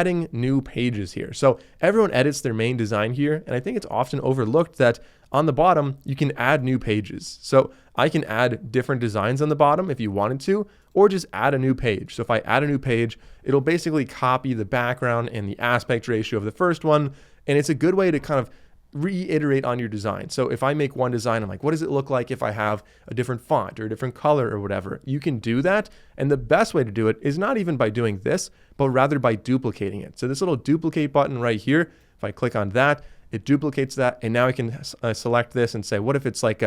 adding new pages here. So everyone edits their main design here, and I think it's often overlooked that on the bottom, you can add new pages. So I can add different designs on the bottom if you wanted to, or just add a new page. So if I add a new page, it'll basically copy the background and the aspect ratio of the first one. And it's a good way to kind of reiterate on your design. So if I make one design, I'm like, what does it look like if I have a different font or a different color or whatever? You can do that. And the best way to do it is not even by doing this, but rather by duplicating it. So this little duplicate button right here, if I click on that, it duplicates that. And now I can select this and say, what if it's like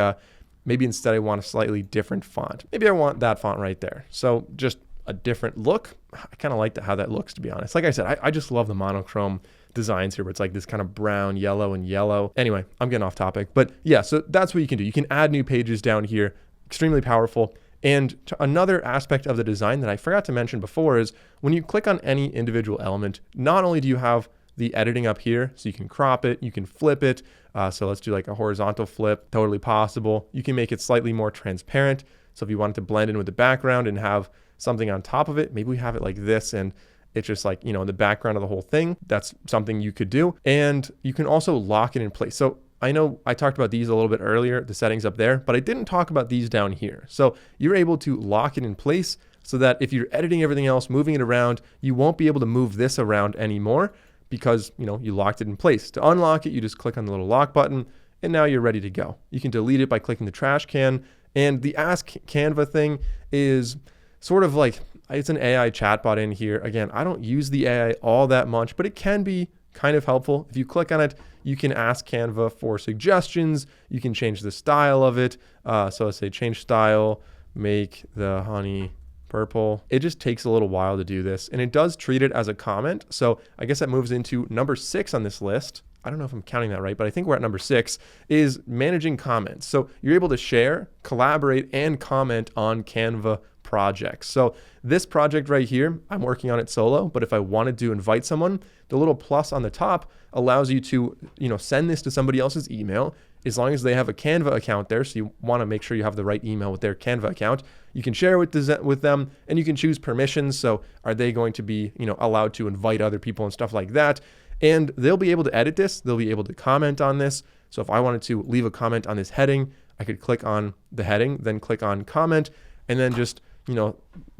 maybe instead I want a slightly different font. Maybe I want that font right there. So just a different look. I kind of like how that looks, to be honest. Like I said, I just love the monochrome designs here where it's like this kind of brown, yellow, and yellow. Anyway, I'm getting off topic, but yeah, so that's what you can do. You can add new pages down here, extremely powerful. And another aspect of the design that I forgot to mention before is when you click on any individual element, not only do you have the editing up here, so you can crop it, you can flip it. So let's do like a horizontal flip, totally possible. You can make it slightly more transparent. So if you wanted to blend in with the background and have something on top of it, maybe we have it like this and it's just like, in the background of the whole thing. That's something you could do. And you can also lock it in place. So I know I talked about these a little bit earlier, the settings up there, but I didn't talk about these down here. So you're able to lock it in place so that if you're editing everything else, moving it around, you won't be able to move this around anymore because, you locked it in place. To unlock it, you just click on the little lock button and now you're ready to go. You can delete it by clicking the trash can. And the Ask Canva thing is sort of like, it's an AI chatbot in here. Again, I don't use the AI all that much, but it can be kind of helpful. If you click on it, you can ask Canva for suggestions. You can change the style of it. So let's say change style, make the honey purple. It just takes a little while to do this, and it does treat it as a comment. So I guess that moves into number 6 on this list. I don't know if I'm counting that right, but I think we're at number 6 is managing comments. So you're able to share, collaborate, and comment on Canva projects. So this project right here, I'm working on it solo, but if I wanted to invite someone, the little plus on the top allows you to, send this to somebody else's email as long as they have a Canva account there. So you want to make sure you have the right email with their Canva account. You can share with them and you can choose permissions. So are they going to be, allowed to invite other people and stuff like that? And they'll be able to edit this. They'll be able to comment on this. So if I wanted to leave a comment on this heading, I could click on the heading, then click on comment, and then just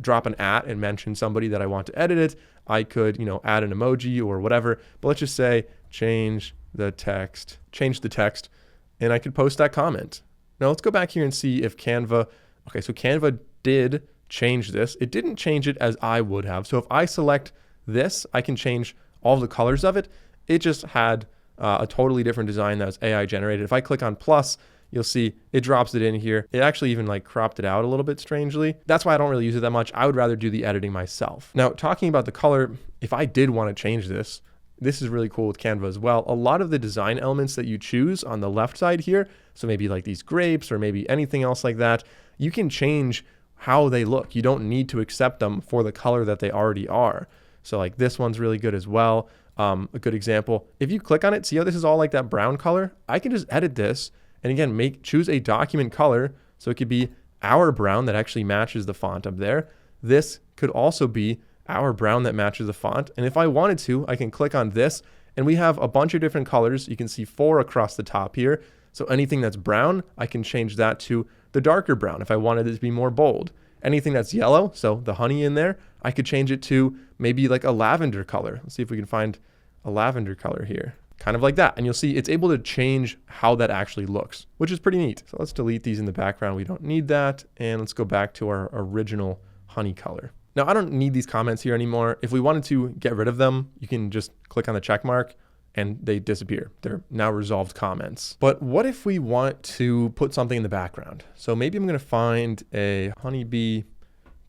drop an @ and mention somebody that I want to edit it. I could, add an emoji or whatever, but let's just say change the text, and I could post that comment. Now let's go back here and see if Canva, okay, so Canva did change this. It didn't change it as I would have. So if I select this, I can change all the colors of it. It just had a totally different design that was AI generated. If I click on plus, you'll see it drops it in here. It actually even like cropped it out a little bit strangely. That's why I don't really use it that much. I would rather do the editing myself. Now, talking about the color, if I did want to change this is really cool with Canva as well. A lot of the design elements that you choose on the left side here, so maybe like these grapes or maybe anything else like that, you can change how they look. You don't need to accept them for the color that they already are. So like this one's really good as well. A good example, if you click on it, see how this is all like that brown color? I can just edit this. And again, choose a document color. So it could be our brown that actually matches the font up there. This could also be our brown that matches the font. And if I wanted to, I can click on this and we have a bunch of different colors. You can see 4 across the top here. So anything that's brown, I can change that to the darker brown if I wanted it to be more bold. Anything that's yellow, so the honey in there, I could change it to maybe like a lavender color. Let's see if we can find a lavender color here. Kind of like that. And you'll see it's able to change how that actually looks, which is pretty neat. So let's delete these in the background. We don't need that. And let's go back to our original honey color. Now, I don't need these comments here anymore. If we wanted to get rid of them, you can just click on the check mark and they disappear. They're now resolved comments. But what if we want to put something in the background? So maybe I'm going to find a honeybee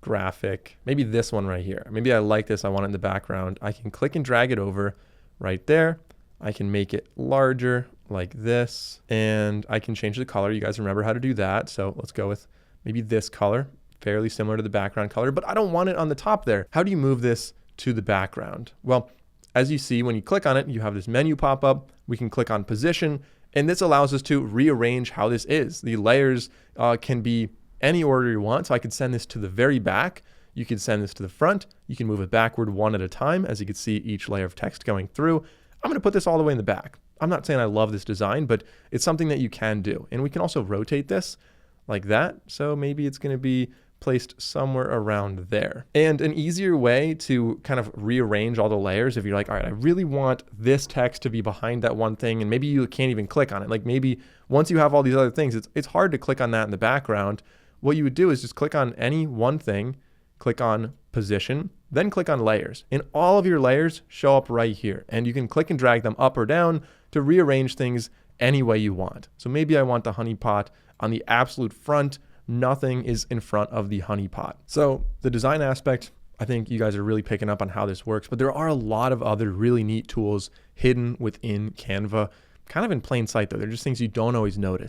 graphic, maybe this one right here. Maybe I like this. I want it in the background. I can click and drag it over right there. I can make it larger like this, and I can change the color. You guys remember how to do that. So let's go with maybe this color, fairly similar to the background color, but I don't want it on the top there. How do you move this to the background? Well, as you see, when you click on it, you have this menu pop up. We can click on position, and this allows us to rearrange how this is. The layers can be any order you want. So I could send this to the very back. You can send this to the front. You can move it backward one at a time, as you can see each layer of text going through. I'm going to put this all the way in the back. I'm not saying I love this design, but it's something that you can do. And we can also rotate this like that. So maybe it's going to be placed somewhere around there. And an easier way to kind of rearrange all the layers, if you're like, all right, I really want this text to be behind that one thing, and maybe you can't even click on it. Like maybe once you have all these other things, it's hard to click on that in the background. What you would do is just click on any one thing, click on position, then click on layers. And all of your layers show up right here. And you can click and drag them up or down to rearrange things any way you want. So maybe I want the honey pot on the absolute front. Nothing is in front of the honey pot. So the design aspect, I think you guys are really picking up on how this works, but there are a lot of other really neat tools hidden within Canva, kind of in plain sight though. They're just things you don't always notice.